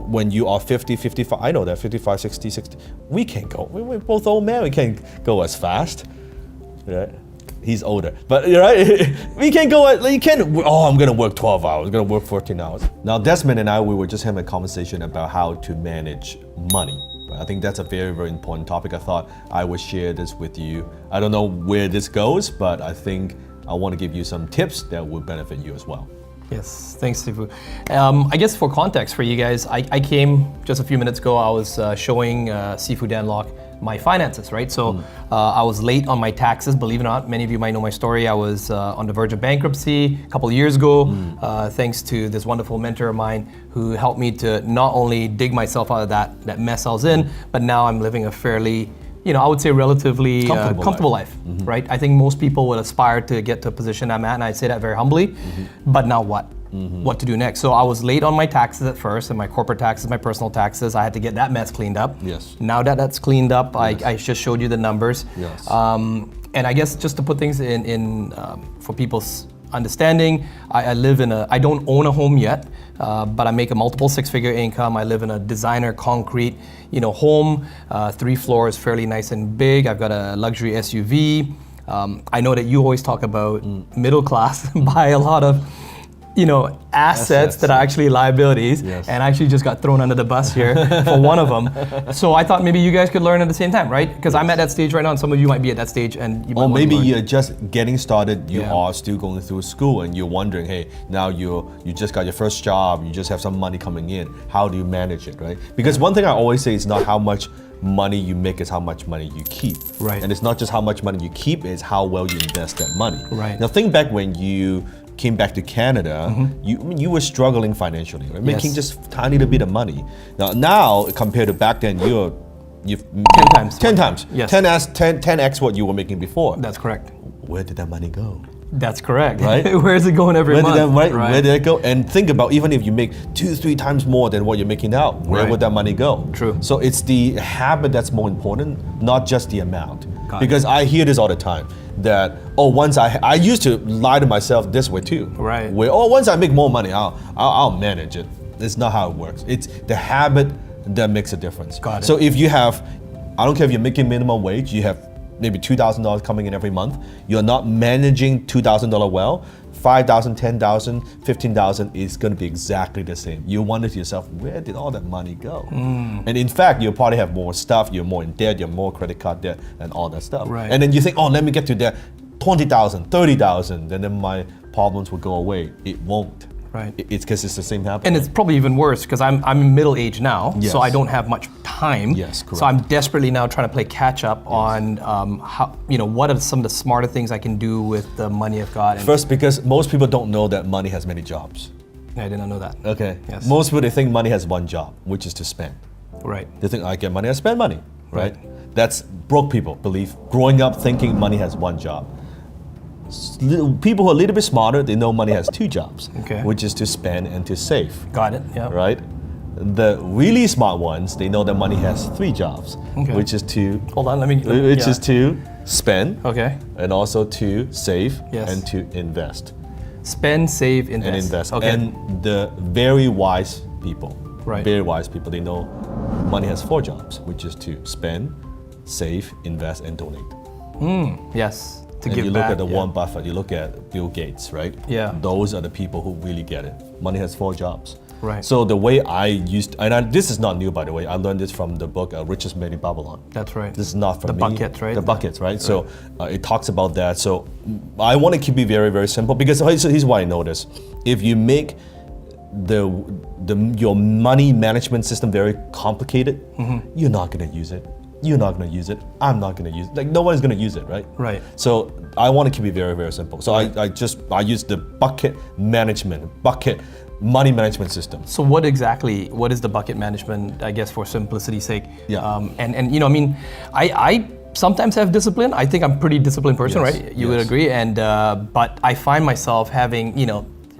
when you are 50, 55, I know that 55, 60, 60, we can't go. We're both old men. We can't go as fast, right? He's older, but you're right. We can't go. You can't. Oh, I'm gonna work 12 hours. I'm gonna work 14 hours. Now, Desmond and I, we were just having a conversation about how to manage money. I think that's a very, very important topic. I thought I would share this with you. I don't know where this goes, but I think I want to give you some tips that will benefit you as well. Yes, thanks, Sifu. I guess for context for you guys, I came just a few minutes ago. I was showing Sifu Danlock my finances, right? So I was late on my taxes, believe it or not. Many of you might know my story. I was on the verge of bankruptcy a couple of years ago, thanks to this wonderful mentor of mine who helped me to not only dig myself out of that mess I was in, but now I'm living a fairly, I would say relatively comfortable life, right? I think most people would aspire to get to a position I'm at, and I say that very humbly, but now what? What to do next? So I was late on my taxes at first, and my corporate taxes, my personal taxes. I had to get that mess cleaned up. Yes. Now that that's cleaned up, I just showed you the numbers. Yes. And I guess just to put things in for people's understanding, I don't own a home yet, but I make a multiple six-figure income. I live in a designer concrete, home, 3 floors, fairly nice and big. I've got a luxury SUV. I know that you always talk about middle class, buy a lot of assets that are actually liabilities, and I actually just got thrown under the bus here for one of them. So I thought maybe you guys could learn at the same time, right? Because I'm at that stage right now, and some of you might be at that stage, and you might or maybe learn. you're just getting started. You are still going through school, and you're wondering, hey, now you just got your first job. You just have some money coming in. How do you manage it, right? Because one thing I always say is not how much money you make, is how much money you keep. Right. And it's not just how much money you keep, it's how well you invest that money. Right. Now think back when you came back to Canada, you were struggling financially, right? Making just tiny little bit of money. Now compared to back then, you've 10 times. 10 times. Yes. 10x what you were making before. That's correct. Where did that money go? That's correct. Right? Where is it going every month? Where did it go? And think about, even if you make 2-3 times more than what you're making now, where would that money go? True. So it's the habit that's more important, not just the amount. Because I hear this all the time, that once I used to lie to myself this way too. Right. Where once I make more money, I'll manage it. It's not how it works. It's the habit that makes a difference. Got it. So if you have, I don't care if you're making minimum wage, you have maybe $2,000 coming in every month, you're not managing $2,000 well, $5,000, $10,000, $15,000 is going to be exactly the same. You wonder to yourself, where did all that money go? And in fact, you'll probably have more stuff, you're more in debt, you're more credit card debt, and all that stuff. Right. And then you think, let me get to that $20,000, $30,000, and then my problems will go away. It won't. Right. It's because it's the same habit. And it's probably even worse because I'm middle age now, so I don't have much time. Yes, correct. So I'm desperately now trying to play catch up on how, what are some of the smarter things I can do with the money I've got. First, because most people don't know that money has many jobs. I did not know that. Okay. Yes. Most people, they think money has one job, which is to spend. Right. They think, I get money, I spend money, right? That's broke people believe, growing up thinking money has one job. People who are a little bit smarter, they know money has 2 jobs, which is to spend and to save. Got it, yeah. Right? The really smart ones, they know that money has 3 jobs, which is to... Hold on, which is to spend, and also to save, and to invest. Spend, save, invest. And invest. Okay. And the very wise people, Right. very wise people, they know money has 4 jobs, which is to spend, save, invest, and donate. Yes. To and give you look back, at the Warren Buffett, you look at Bill Gates, right? Yeah. Those are the people who really get it. Money has 4 jobs. Right. So the way I used, this is not new by the way, I learned this from the book Richest Man in Babylon. That's right. This is not from the me. Buckets, right? The buckets, right? So it talks about that. So I want to keep it very, very simple because here's why I know this. If you make your money management system very complicated, you're not going to use it. You're not going to use it. I'm not going to use it. Like no one's going to use it, right? Right. So I want to keep it very, very simple. So I use the bucket money management system. So what is the bucket management, I guess for simplicity's sake? Yeah. I sometimes have discipline. I think I'm a pretty disciplined person, Yes. right? You would agree. And but I find myself having,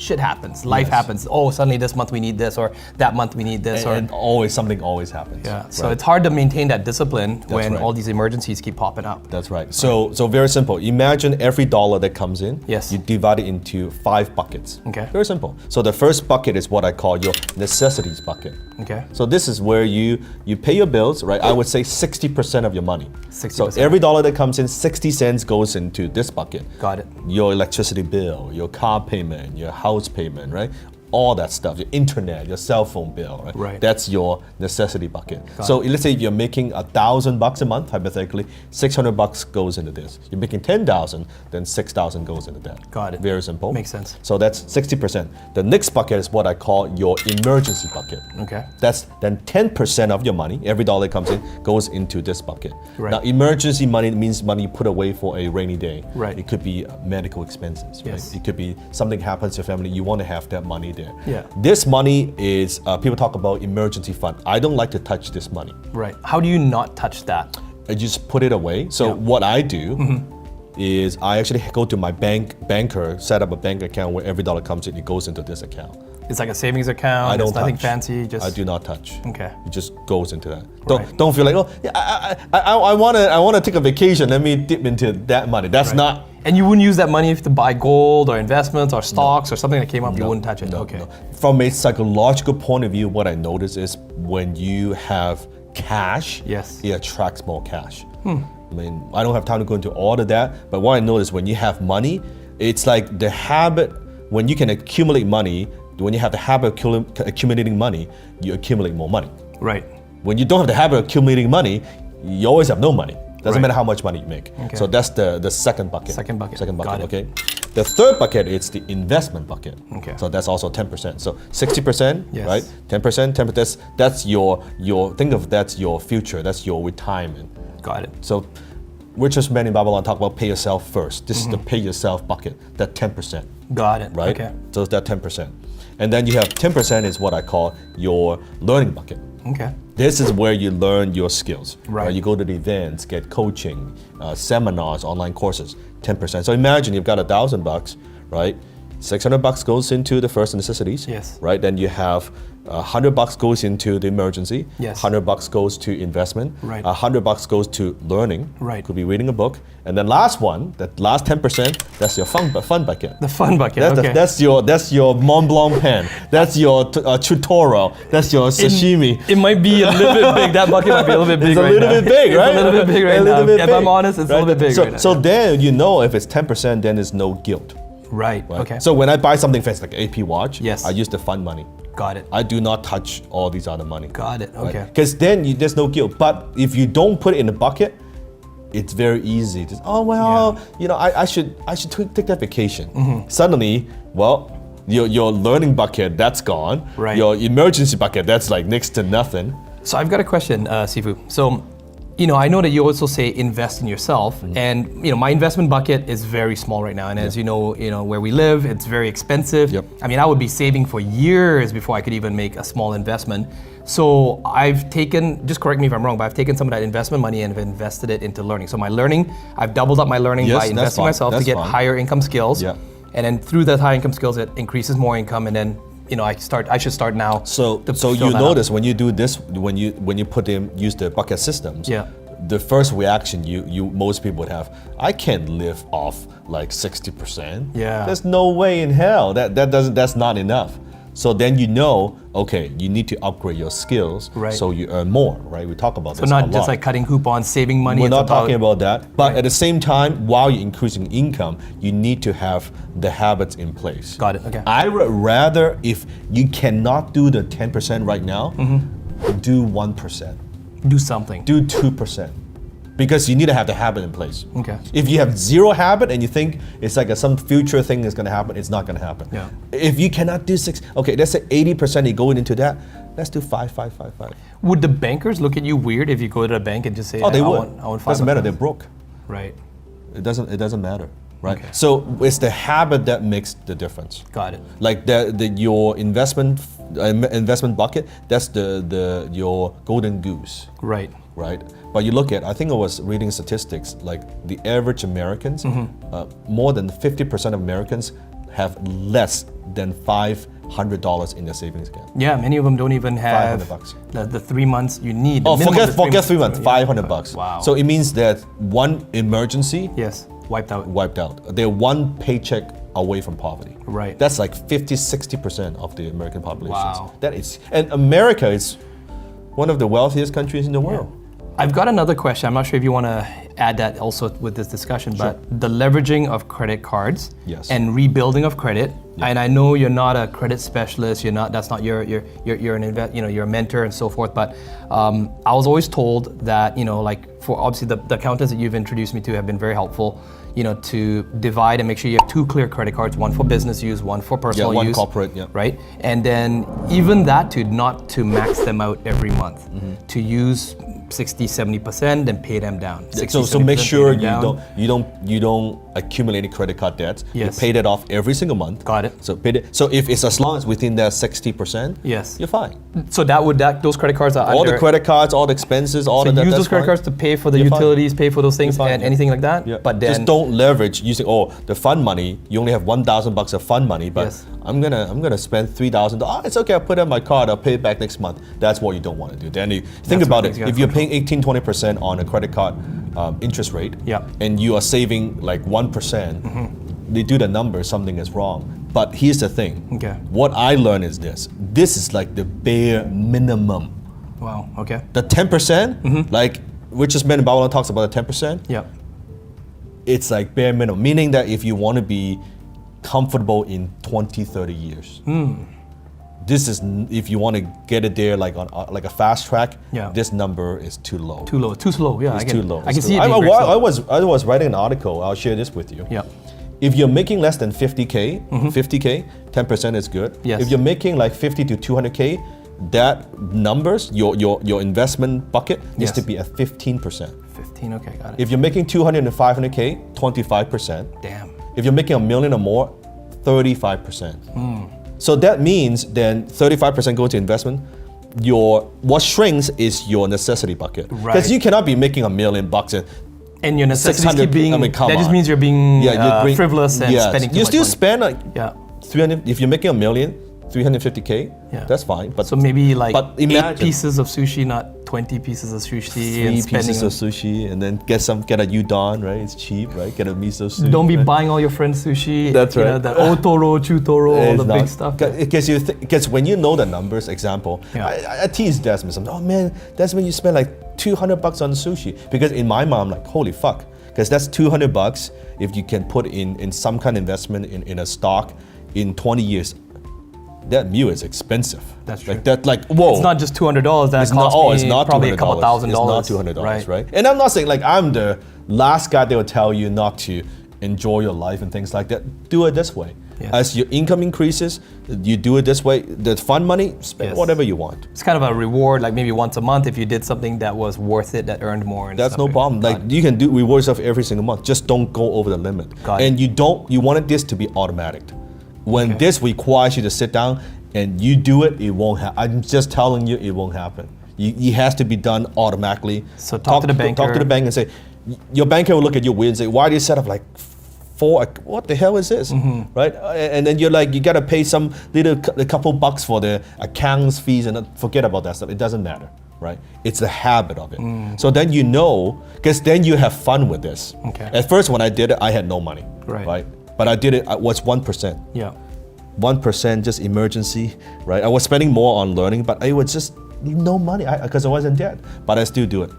shit happens, life Yes. happens. Oh, suddenly this month we need this, or that month we need this, And always something always happens. yeah. So right? it's hard to maintain that discipline when right. all these emergencies keep popping up. That's right. So very simple. Imagine every dollar that comes in, Yes. you divide it into 5 buckets. Okay. Very simple. So the first bucket is what I call your necessities bucket. Okay. So this is where you pay your bills, right? I would say 60% of your money. 60%. So every dollar that comes in, 60 cents goes into this bucket. Got it. Your electricity bill, your car payment, your house payment, right? All that stuff, your internet, your cell phone bill, right? Right. That's your necessity bucket. So let's say you're making $1,000 a month, hypothetically, $600 goes into this. You're making 10,000, then 6,000 goes into that. Got it. Very simple. Makes sense. So that's 60%. The next bucket is what I call your emergency bucket. Okay. That's then 10% of your money, every dollar that comes in, goes into this bucket. Right. Now, emergency money means money you put away for a rainy day. Right. It could be medical expenses. Right? Yes. It could be something happens to your family, you want to have that money there. Yeah. This money is, people talk about emergency fund. I don't like to touch this money. Right. How do you not touch that? I just put it away. So Yeah. what I do is I actually go to my banker, set up a bank account where every dollar comes in, it goes into this account. It's like a savings account. I don't It's nothing touch. fancy. Just I do not touch. Okay. It just goes into that. Right. Don't feel like, oh yeah, I wanna take a vacation. Let me dip into that money. That's not. And you wouldn't use that money to buy gold or investments or stocks or something that came up. You wouldn't touch it. No, Okay. no. From a psychological point of view, what I notice is when you have cash, Yes. it attracts more cash. I mean, I don't have time to go into all of that, but what I notice when you have money, it's like the habit, when you can accumulate money, when you have the habit of accumulating money, you accumulate more money. Right. When you don't have the habit of accumulating money, you always have no money. Doesn't Right. matter how much money you make. Okay. So that's the second bucket. Second bucket. Second bucket, Got it. okay? The third bucket is the investment bucket. Okay. So that's also 10%. So 60%, Yes. right? 10%, 10%, that's your think of that's your future, that's your retirement. Got it. So richest man in Babylon talk about pay yourself first. This is the pay yourself bucket, that 10%, Got it. right? Okay. So it's that 10%. And then you have 10% is what I call your learning bucket. Okay. This is where you learn your skills. Right. You go to the events, get coaching, seminars, online courses, 10%. So imagine you've got $1,000, right? $600 goes into the first necessities. Yes. Right. Then you have $100 goes into the emergency. Yes. $100 goes to investment. Right. $100 goes to learning. Right. Could be reading a book. And then last one, that last 10%, that's your fun bucket. The fun bucket. That's, okay. that's your Mont Blanc pen. That's your tutorial. That's your sashimi. It might be a little bit big. That bucket might be a little bit big It's a right little now. bit big, right? It's a little bit big right A little now. bit If big, I'm honest, it's a little bit big so, right now. So then you know if it's 10%, then there's no guilt. Right. Right? Okay. So when I buy something fancy like AP watch, Yes. I use the fund money. Got it. I do not touch all these other money. Got it. Okay. Because then there's no guilt. But if you don't put it in the bucket, it's very easy to, oh well, you know, I should take that vacation. Mm-hmm. Suddenly, well, your learning bucket, that's gone. Right. Your emergency bucket, that's like next to nothing. So I've got a question, Sifu. So, you know, I know that you also say invest in yourself, Mm-hmm. and you know, my investment bucket is very small right now. And as you know, where we live, it's very expensive. Yep. I mean, I would be saving for years before I could even make a small investment. So I've taken, just correct me if I'm wrong, but I've taken some of that investment money and have invested it into learning. So my learning, I've doubled up my learning Yes, by that's investing fine. myself to That's get fine. higher income skills. Yeah. And then through that high income skills, it increases more income, and then I should start now. So to so fill you that up. notice when you do this, when you use the bucket systems, Yeah. the first reaction most people would have, I can't live off like 60%. Yeah. There's no way in hell. That's not enough. So then you know, okay, you need to upgrade your skills Right. so you earn more, right? We talk about So this not a just lot. like cutting coupons, saving money. We're it's not talking about that. But Right. at the same time, while you're increasing income, you need to have the habits in place. Got it, okay. I would rather, if you cannot do the 10% right now, Mm-hmm. do 1%, do something. do 2%. Because you need to have the habit in place. Okay. If you have zero habit and you think it's like some future thing is going to happen, it's not going to happen. Yeah. If you cannot do 6, okay, let's say 80% you going into that, let's do 5, 5, 5, 5. Would the bankers look at you weird if you go to the bank and just say, Oh, they I would. want Doesn't 5 matter, they're broke. Right. It doesn't matter, right? Okay. So it's the habit that makes the difference. Got it. Like your investment bucket, that's your golden goose, Right. right? But you look at, I think I was reading statistics, like the average Americans, more than 50% of Americans have less than $500 in their savings account. Yeah, many of them don't even have $500. the 3 months you need. Oh, minimum forget is 3 months, $500. Wow. So it means that one emergency Yes, wiped out. wiped out. They're one paycheck away from poverty. Right. That's like 50-60% of the American population. Wow. That is, and America is one of the wealthiest countries in the world. I've got another question. I'm not sure if you want to add that also with this discussion, but the leveraging of credit cards Yes. and rebuilding of credit. And I know you're not a credit specialist. You're not. That's not you're an you're a mentor and so forth. But I was always told that like for obviously the accountants that you've introduced me to have been very helpful. To divide and make sure you have 2 clear credit cards, one for business use, one for personal one use. corporate, yeah. Right? And then even that not to max them out every month, to use 60-70% and pay them down. 60, So make 70% sure pay them down. you don't accumulate any credit card debts. Yes. You pay that off every single month. Got it. So if it's as long as within that 60%, Yes. you're fine. So those credit cards are All under, the credit cards, all the expenses, all so of that. use that's those credit fine. cards to pay for the You're fine. utilities, pay for those things, You're fine, and yeah. anything like that. Yeah. But then just don't leverage using the fund money. You only have $1,000 of fund money, but Yes. I'm gonna spend $3,000. Oh, it's okay. I'll put it on my card. I'll pay it back next month. That's what you don't want to do. Then you think That's about what it. things If you're paying 18-20% on a credit card interest rate, Yeah. and you are saving like 1%, they do the numbers. Something is wrong. But here's the thing. Okay. What I learned is this. This is like the bare minimum. wow. Okay. The 10%, like Richest Man in Babylon talks about the 10%. Yeah. It's like bare minimum, meaning that if you want to be comfortable in 20-30 years, this is if you want to get it there like on like a fast track. Yeah. This number is too low. Too low. Too slow. Yeah. It's I get too it. low. I It's can too see it. low. Being very slow. I was writing an article. I'll share this with you. Yeah. If you're making less than 50K, 50K, 10% is good. Yes. If you're making like 50 to 200K, that numbers, your investment bucket needs Yes. to be at 15%. 15. Okay. Got it. If you're making 200 and 500K, 25%. Damn. If you're making $1 million or more, 35%. So that means then 35% go to investment. What shrinks is your necessity bucket. Because Right. you cannot be making $1 million And your necessities 600, keep being. I mean, come that just on. means you're being you bring- frivolous and yes. spending too You much still money. spend like Yeah. 300. If you're making $1 million, 350K, Yeah. that's fine. But So maybe like but 8 imagine pieces of sushi, not 20 pieces of sushi. 3 and spending pieces of sushi, and then get a udon, right? It's cheap, right? Get a miso soup. Don't be right? buying all your friends sushi. That's you know, right. the Otoro, Chutoro, all It's the big stuff. Because when you know the numbers, example, Yeah. I tease Desmond. I'm, oh man, Desmond, you spend like $200 on sushi. Because in my mind, I'm like, holy fuck. Because that's $200 if you can put in some kind of investment in a stock in 20 years. That meal is expensive. That's true. Like whoa. It's not just $200. That It's costs not, me it's not probably $200. a couple $1,000. It's not $200, right? And I'm not saying like I'm the last guy that will tell you not to enjoy your life and things like that. Do it this way. Yes. As your income increases, you do it this way. The fund money, spend Yes. whatever you want. It's kind of a reward, like maybe once a month if you did something that was worth it, that earned more. And That's stuff no problem. Like you can reward yourself every single month. Just don't go over the limit. Got it. And you wanted this to be automatic. When this requires you to sit down and you do it, it won't happen. I'm just telling you, it won't happen. It has to be done automatically. So talk to the banker. Talk to the bank and say, your banker will look at you weird and say, why do you set up like 4? What the hell is this? Right? And then you're like, you gotta pay some a couple bucks for the accounts fees and forget about that stuff. It doesn't matter. Right? It's the habit of it. So then you know, because then you have fun with this. Okay. At first, when I did it, I had no money. Right. But I did it. It was 1%. Yeah. 1% just emergency, right? I was spending more on learning, but it was just no money because I wasn't debt. But I still do it.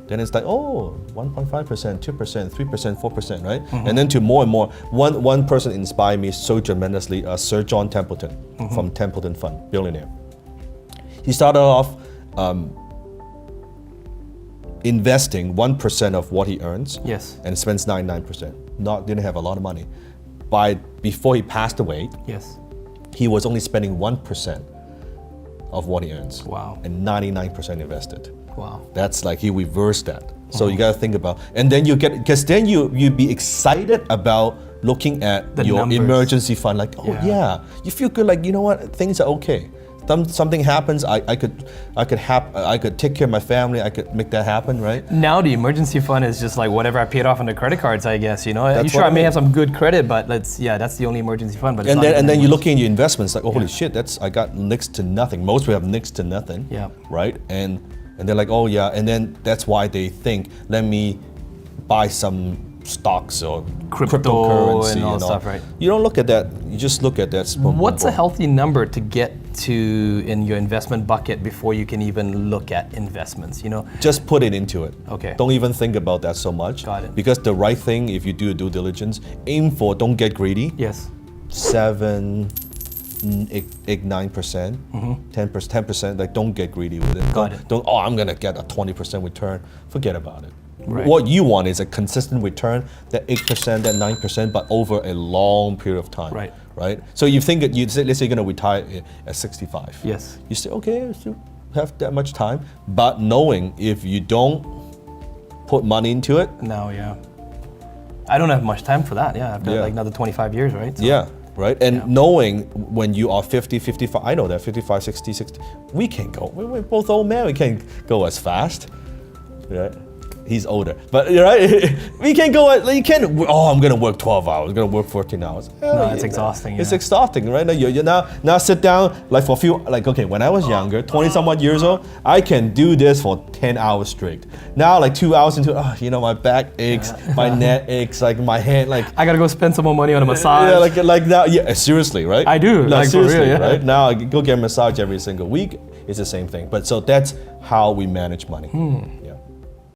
Then it's like, oh, 1.5%, 2%, 3%, 4%, right? And then to more and more. One person inspired me so tremendously, Sir John Templeton from Templeton Fund, billionaire. He started off investing 1% of what he earns Yes. and spends 99%. Didn't have a lot of money. Before he passed away, Yes. he was only spending 1% of what he earns. Wow. And 99% invested. Wow. That's like he reversed that. So you gotta think about, and then because then you be excited about looking at The your numbers. emergency fund, like, oh Yeah. yeah, you feel good, like, you know what, things are okay. something happens, I could take care of my family. I could make that happen, right? Now the emergency fund is just like whatever I paid off on the credit cards, I guess. You know, That's sure what I I may mean. have some good credit, but that's the only emergency fund. But it's And not then even and that then you much. look in your investments like, oh, holy shit, I got next to nothing. Most people have next to nothing. Yeah. Right? And they're like, oh yeah, and then that's why they think, let me buy some stocks or Crypto cryptocurrency and all stuff, right? You don't look at that. You just look at that. Boom, What's boom, a healthy number to get to in your investment bucket before you can even look at investments? You know, just put it into it. Okay. Don't even think about that so much. Got it. Because the right thing, if you do due diligence, aim for, don't get greedy. yes, 7, 8, 9%, 10%. Like, don't get greedy with it. Mm-hmm. Got don't, it. Don't. Oh, I'm gonna get a 20% return. Forget about it. Right. What you want is a consistent return, that 8%, that 9%, but over a long period of time. Right. Right. So you think that let's say you're gonna retire at 65. yes, You say, okay, I still have that much time, but knowing if you don't put money into it, now yeah, I don't have much time for that. Yeah, I've got Yeah. like another 25 years, right? So- yeah, right? And Yeah. knowing when you are 50, 55, I know that 55, 60, 60, we can't go. We're both old men, we can't go as fast, right? He's older, but right, we can't go. You can't. Oh, I'm gonna work 12 hours. I'm gonna work 14 hours. No, it's exhausting, It's yeah. exhausting, right? Now you now sit down like for a few. Like, okay, when I was younger, 20-some-odd years old, I can do this for 10 hours straight. Now, like 2 hours into, my back aches, my neck aches, like my hand, like. I gotta go spend some more money on a massage. Yeah, like now, yeah, seriously, right? I do, like, for real, seriously, yeah. right? Now I go get a massage every single week. It's the same thing. But so that's how we manage money.